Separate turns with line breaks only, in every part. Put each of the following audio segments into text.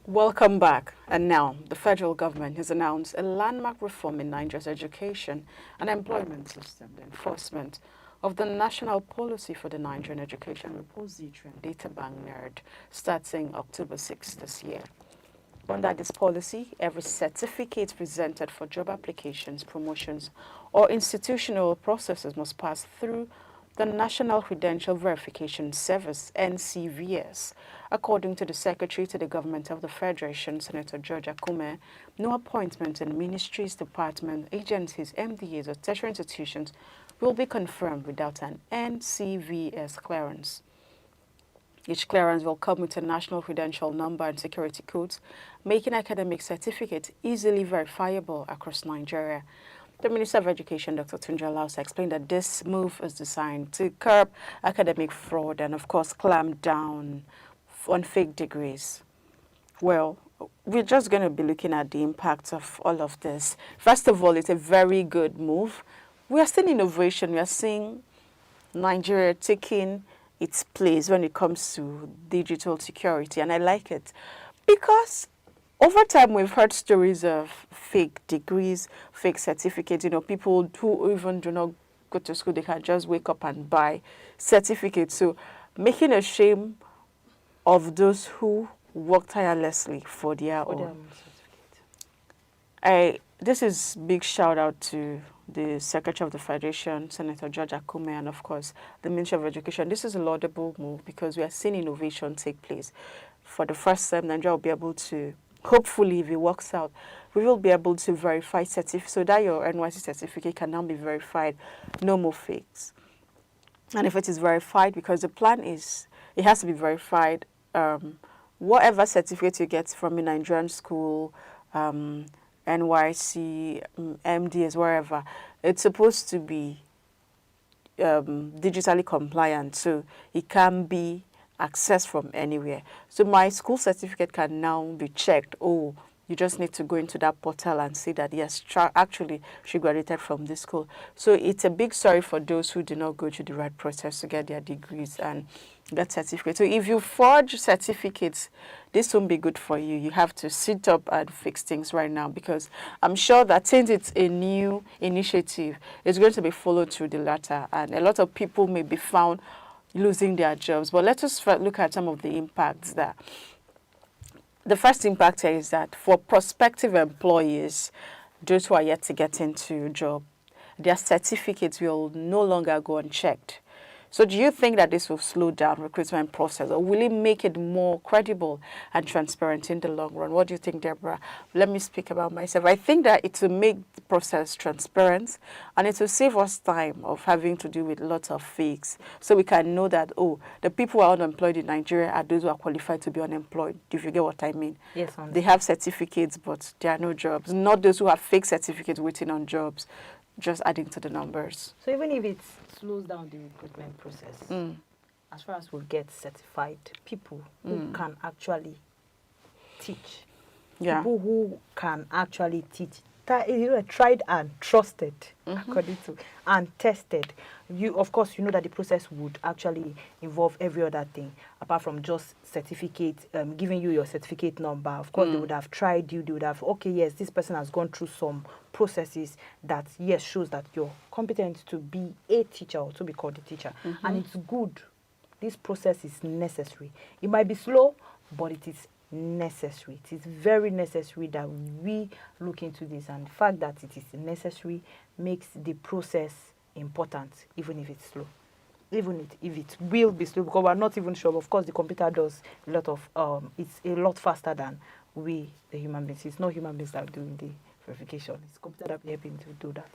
Welcome back. And now, the federal government has announced a landmark reform in Nigeria's education and employment system, the enforcement of the National Policy for the Nigerian Education Repository and Databank NERD starting October 6th this year. Under this policy, every certificate presented for job applications, promotions, or institutional processes must pass through the National Credential Verification Service, NCVS. According to the Secretary to the Government of the Federation, Senator George Akume, no appointment in ministries, departments, agencies, MDAs, or tertiary institutions will be confirmed without an NCVS clearance. Each clearance will come with a national credential number and security codes, making academic certificates easily verifiable across Nigeria. The Minister of Education, Dr. Tunja Lausa, explained that this move is designed to curb academic fraud and, of course, clamp down on fake degrees. Well, we're just going to be looking at the impact of all of this. First of all, it's a very good move. We are seeing innovation. We are seeing Nigeria taking its place when it comes to digital security, and I like it because over time we've heard stories of fake degrees, fake certificates, people who even do not go to school, they can just wake up and buy certificates. So making a shame of those who work tirelessly for their own. This is big shout out to the Secretary of the Federation, Senator George Akume, and of course the Ministry of Education. This is a laudable move because we are seeing innovation take place. For the first time, Nigeria will be able to, hopefully if it works out, we will be able to verify certificates so that your NYC certificate can now be verified, no more fakes. And if it is verified, because the plan is, it has to be verified, whatever certificate you get from a Nigerian school, NYC, MDs, wherever, it's supposed to be digitally compliant, so it can be accessed from anywhere. So my school certificate can now be checked. Oh, you just need to go into that portal and see that, yes, actually, she graduated from this school. So it's a big sorry for those who did not go through the right process to get their degrees and get certificates. So if you forge certificates, this won't be good for you. You have to sit up and fix things right now, because I'm sure that since it's a new initiative, it's going to be followed through the latter, and a lot of people may be found losing their jobs. But let us look at some of the impacts there. The first impact here is that for prospective employees, those who are yet to get into a job, their certificates will no longer go unchecked. So do you think that this will slow down recruitment process, or will it make it more credible and transparent in the long run? What do you think, Deborah? Let me speak about myself. I think that it will make the process transparent, and it will save us time of having to deal with lots of fakes. So we can know that, oh, the people who are unemployed in Nigeria are those who are qualified to be unemployed. Do you get what I mean?
Yes,
they have certificates, but there are no jobs. Not those who have fake certificates waiting on jobs, just adding to the numbers.
So even if it slows down the recruitment process, as far as we get certified people who can actually teach, people who can actually teach, tried and trusted, according to, and tested. Of course, you know that the process would actually involve every other thing apart from just certificate, giving you your certificate number. Of course, they would have tried you. They would have, okay, yes, this person has gone through some processes that, yes, shows that you're competent to be a teacher or to be called a teacher. And it's good. This process is necessary. It might be slow, but it is necessary. It is very necessary that we look into this, and the fact that it is necessary makes the process important, even if it's slow, even if it will be slow, because we're not even sure. Of course, the computer does a lot of it's a lot faster than we, the human beings. It's not human beings that are doing the verification. It's computer that will help him to do that.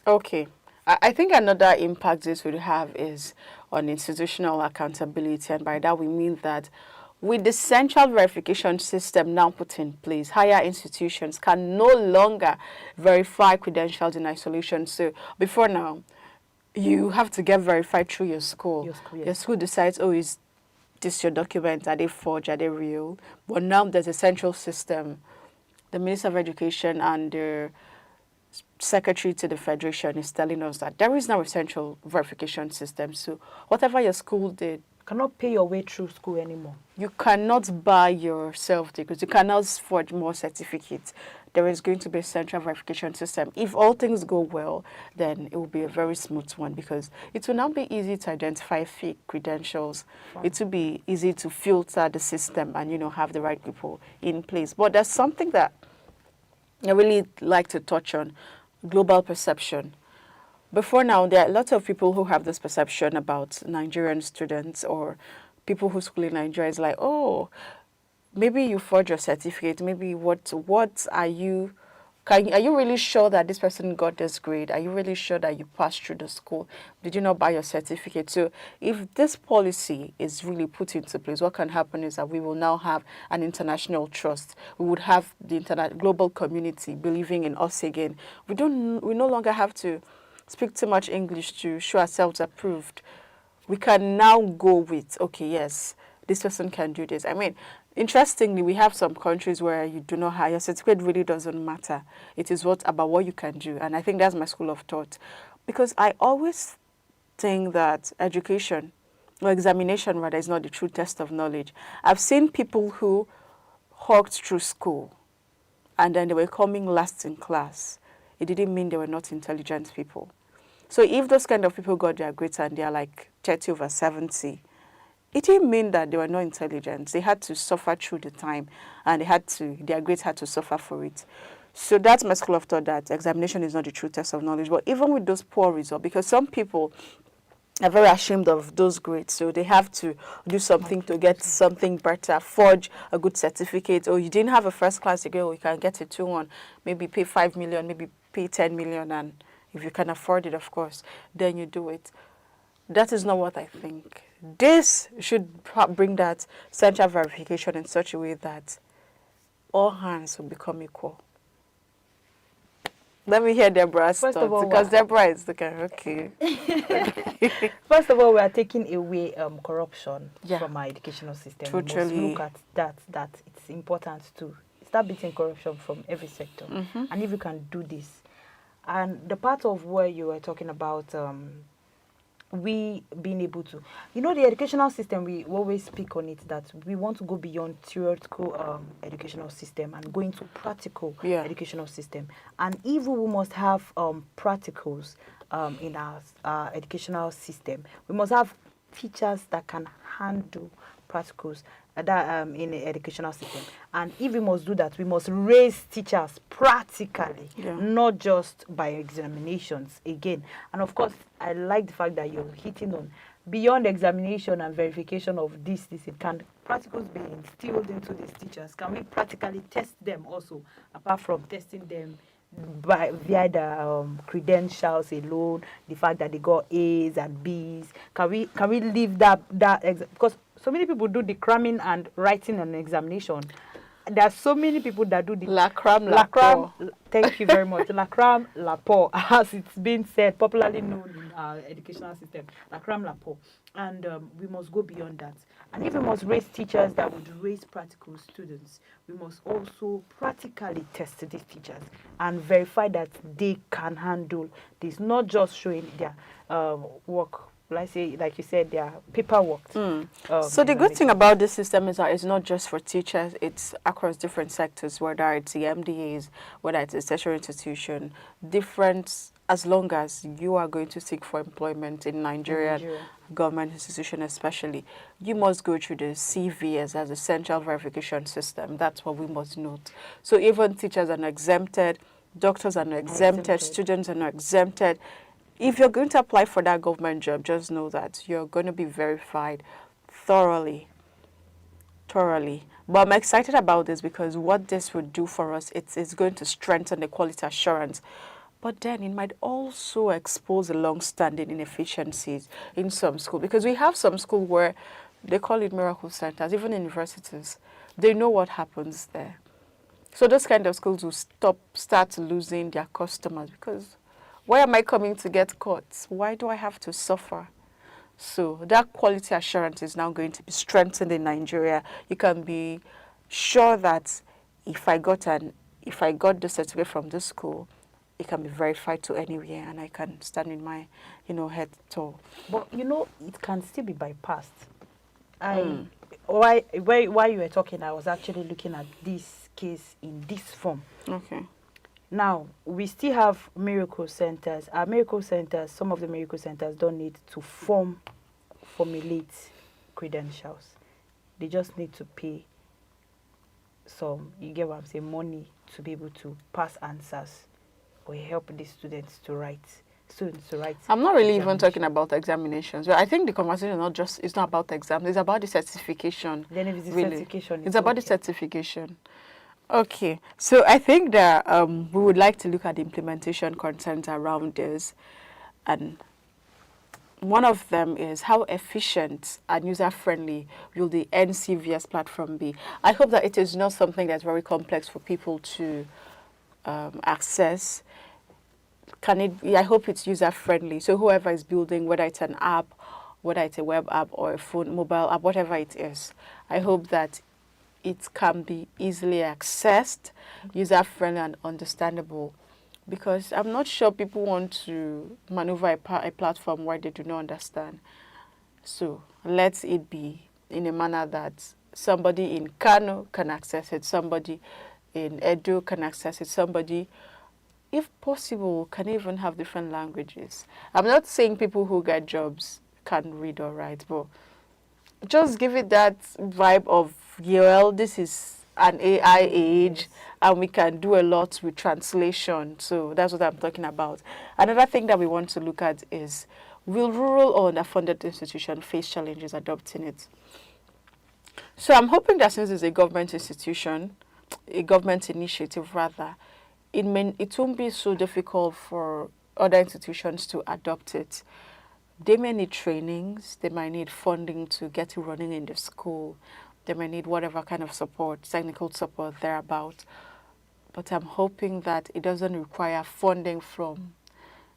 Okay. I think another impact this would have is on institutional accountability, and by that we mean that with the central verification system now put in place, higher institutions can no longer verify credentials in isolation. So before now, you have to get verified through your school.
Yes.
Your school decides, oh, is this your document? Are they forged? Are they real? But now there's a central system. The Minister of Education and the Secretary to the Federation is telling us that there is now a central verification system. So whatever your school did
cannot pay your way through school anymore.
You cannot buy yourself because you cannot forge more certificates. There is going to be a central verification system. If all things go well, then it will be a very smooth one because it will now be easy to identify fake credentials. It will be easy to filter the system and, have the right people in place. But there's something that I really like to touch on, global perception. Before now, there are lots of people who have this perception about Nigerian students or people who school in Nigeria. Is like, oh, maybe you forged your certificate. Maybe what are you? Are you really sure that this person got this grade? Are you really sure that you passed through the school? Did you not buy your certificate? So if this policy is really put into place, what can happen is that we will now have an international trust. We would have the global community believing in us again. We no longer have to speak too much English to show ourselves approved. We can now go with, okay, yes, this person can do this. I mean, interestingly, we have some countries where you do not have, your certificate really doesn't matter. It is about what you can do. And I think that's my school of thought. Because I always think that education, or examination rather, is not the true test of knowledge. I've seen people who hulked through school and then they were coming last in class. It didn't mean they were not intelligent people. So if those kind of people got their grades and they are like 30/70, it didn't mean that they were not intelligent. They had to suffer through the time and their grades had to suffer for it. So that's my school of thought, that examination is not the true test of knowledge. But even with those poor results, because some people are very ashamed of those grades, so they have to do something to get something better, forge a good certificate. Or you didn't have a first class degree, or you can get a 2-1, maybe pay 5 million, maybe pay 10 million, and if you can afford it, of course, then you do it. That is not what I think. This should bring that central verification in such a way that all hands will become equal. Let me hear Deborah's thoughts, because Deborah is looking, okay.
First of all, we are taking away corruption from our educational system.
Totally.
We must look at that it's important to start beating corruption from every sector. And if you can do this, and the part of where you were talking about we being able to, the educational system, we always speak on it, that we want to go beyond theoretical educational system and go into practical educational system. And if we must have practicals in our educational system, we must have teachers that can handle practicals that in the educational system. And if we must do that, we must raise teachers practically, not just by examinations again. And of course, I like the fact that you're hitting on beyond examination and verification of this, it can practicals be instilled into these teachers. Can we practically test them also, apart from testing them via the credentials alone, the fact that they got A's and B's? Can we leave that because so many people do the cramming and writing on examination. There are so many people that do the
la cram.
Thank you very much. La cram, la pour, as it's been said, popularly known in our educational system. La cram, la pour. And we must go beyond that. And if we must raise teachers that would raise practical students, we must also practically test these teachers and verify that they can handle this, not just showing their work. Like you said, their paperwork.
So the good thing about this system is that it's not just for teachers, it's across different sectors, whether it's the MDAs, whether it's a tertiary institution, different, as long as you are going to seek for employment in Nigerian government institution especially, you must go through the CVS as a central verification system. That's what we must note. So even teachers are not exempted, doctors are not exempted, students are not exempted. If you're going to apply for that government job, just know that you're going to be verified thoroughly. But I'm excited about this because what this would do for us, it's going to strengthen the quality assurance. But then it might also expose the long-standing inefficiencies in some schools. Because we have some schools where they call it miracle centers, even universities. They know what happens there. So those kind of schools will start losing their customers because why am I coming to get caught? Why do I have to suffer? So that quality assurance is now going to be strengthened in Nigeria. You can be sure that if I got the certificate from this school, it can be verified to anywhere, and I can stand in my, head tall.
But it can still be bypassed. While you were talking, I was actually looking at this case in this form.
Okay.
Now, we still have miracle centers. Our miracle centers, some of the miracle centers don't need to formulate credentials. They just need to pay some, you get what I'm saying, money to be able to pass answers or help the students to write.
I'm not really even talking about examinations. Well, I think the conversation it's not about exams. It's about the certification.
Then if it's the
really.
certification,
it's about the certification. Okay, so I think that we would like to look at the implementation concerns around this, and one of them is how efficient and user-friendly will the NCVS platform be? I hope that it is not something that's very complex for people to access. I hope it's user-friendly. So whoever is building, whether it's an app, whether it's a web app or a mobile app, whatever it is, I hope that it can be easily accessed, user-friendly and understandable. Because I'm not sure people want to maneuver a platform where they do not understand. So let it be in a manner that somebody in Kano can access it, somebody in Edo can access it, somebody, if possible, can even have different languages. I'm not saying people who get jobs can read or write, but just give it that vibe of, well, this is an AI age, and we can do a lot with translation. So that's what I'm talking about. Another thing that we want to look at is, will rural or underfunded institutions face challenges adopting it? So I'm hoping that since it's a government institution, a government initiative rather, it won't be so difficult for other institutions to adopt it. They may need trainings, they might need funding to get it running in the school, they may need whatever kind of support, technical support thereabout. But I'm hoping that it doesn't require funding from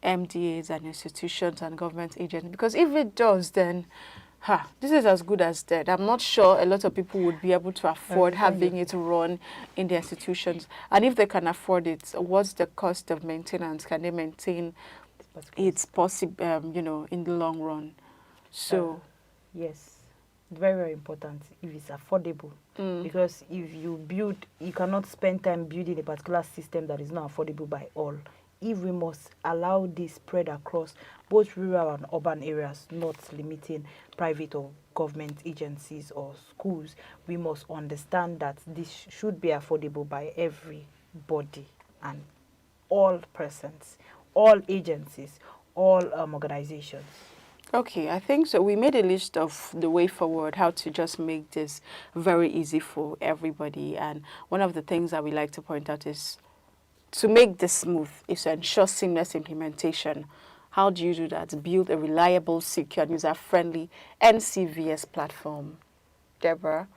MDAs and institutions and government agents, because if it does, then this is as good as dead. I'm not sure a lot of people would be able to afford having it run in the institutions. And if they can afford it, what's the cost of maintenance? Can they maintain it's possible, in the long run? So,
yes, very, very important if it's affordable. Because if you cannot spend time building a particular system that is not affordable by all. If we must allow this spread across both rural and urban areas, not limiting private or government agencies or schools, we must understand that this should be affordable by everybody and all persons, all agencies, all organizations.
Okay, I think so. We made a list of the way forward, how to just make this very easy for everybody. And one of the things that we like to point out is to make this smooth is to ensure seamless implementation. How do you do that? Build a reliable, secure, user-friendly NCVS platform. Deborah?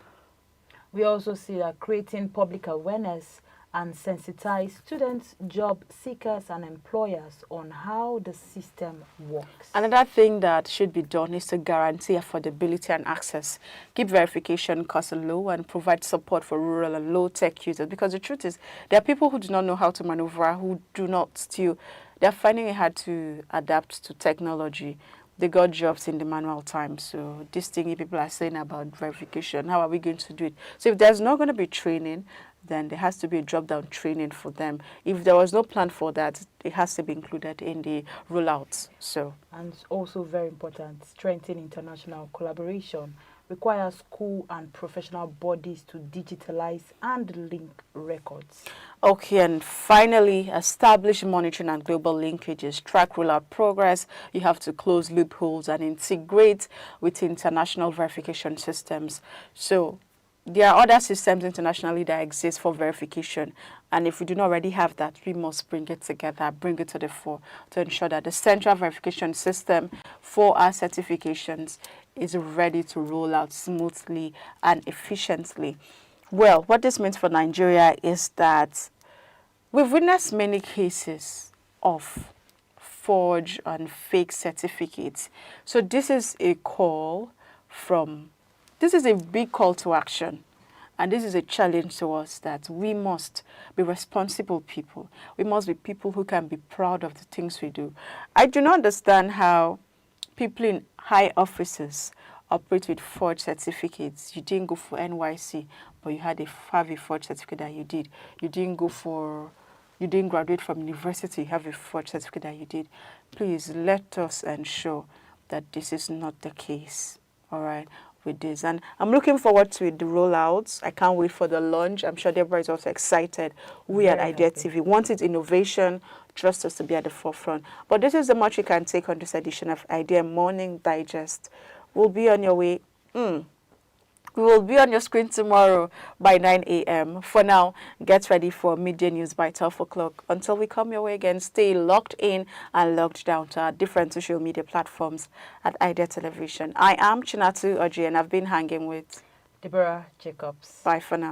We also see that creating public awareness and sensitize students, job seekers, and employers on how the system works.
Another thing that should be done is to guarantee affordability and access, keep verification costs low, and provide support for rural and low-tech users. Because the truth is, there are people who do not know how to maneuver, who do not still, they're finding it hard to adapt to technology. They got jobs in the manual time. So this thing people are saying about verification, how are we going to do it? So if there's not going to be training, then there has to be a drop-down training for them. If there was no plan for that, it has to be included in the rollout. So,
and it's also very important, strengthen international collaboration, require school and professional bodies to digitalize and link records.
Okay, and finally, establish monitoring and global linkages, track rollout progress. You have to close loopholes and integrate with international verification systems. So there are other systems internationally that exist for verification. And if we do not already have that, we must bring it together, bring it to the fore to ensure that the central verification system for our certifications is ready to roll out smoothly and efficiently. Well, what this means for Nigeria is that we've witnessed many cases of forged and fake certificates. So this is a big call to action. And this is a challenge to us that we must be responsible people. We must be people who can be proud of the things we do. I do not understand how people in high offices operate with forged certificates. You didn't go for NYC, but you have a forged certificate that you did. You didn't graduate from university, you have a forged certificate that you did. Please let us ensure that this is not the case, all right, with this. And I'm looking forward to the rollouts. I can't wait for the launch. I'm sure Deborah is also excited. We at Idea TV wanted innovation, trust us to be at the forefront. But this is the much you can take on this edition of Idea Morning Digest. We'll be on your way. We will be on your screen tomorrow by 9 a.m. For now, get ready for midday news by 12 o'clock. Until we come your way again, stay locked in and logged down to our different social media platforms at Idea Television. I am Chinatu Oji, and I've been hanging with
Deborah Jacobs.
Bye for now.